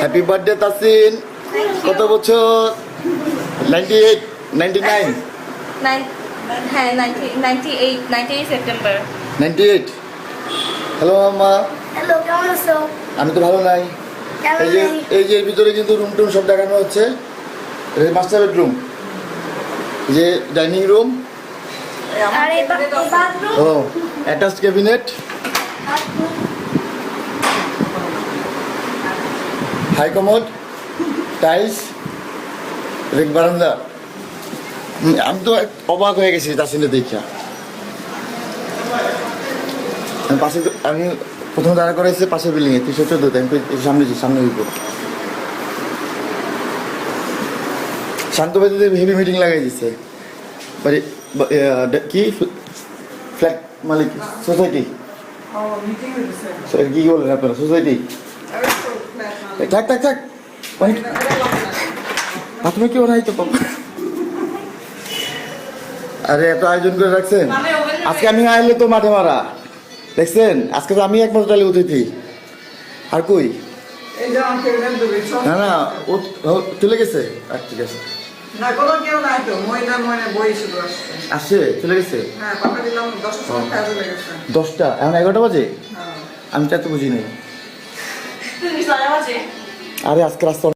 Happy birthday Tasin. কত বছর? 98, 99, হ্যাঁ 98 সেপ্টেম্বর। 98। হ্যালো মামা। হ্যালো, কেমন আছো? আমি তো ভালো নাই। কেমন এই যে নেই? এই যে এর ভিতরে কিন্তু রুম টুম সব দেখানো হচ্ছে। মাস্টার বেডরুম, যে ডাইনিং রুম, আর এই বাথরুম। ও attached cabinet, high commode, tiles, রেক বারান্দা। আমি তো অবাক হয়ে গেছি তাসিনে দেখা। আমি প্রথমে দাঁড়া করেছি পাশে বিল্ডিং এ 314তে। আমি সামনে দিব শান্ত বাড়িতে হেভি মিটিং লাগাই দিচ্ছে। বাড়ি কি ফ্ল্যাট মালিক, সোসাইটি, কি বলেন আপনারা? সোসাইটি। থাক থাক থাক, তুমি কেউ নাই তো পাপা। আরে এত আয়োজন করে রাখছেন। আজকে আমি আইলে তো মাঠে মারা দেখছেন। আজকে তো আমি একমাত্র তাহলে অতিথি। আর কই? না না, ও চলে গেছে। আর ঠিক আছে, আসছে, চলে গেছে। 10টা, এখন 11টা বাজে। আমি তো এত বুঝিনি। আরে আজকে রাস্তা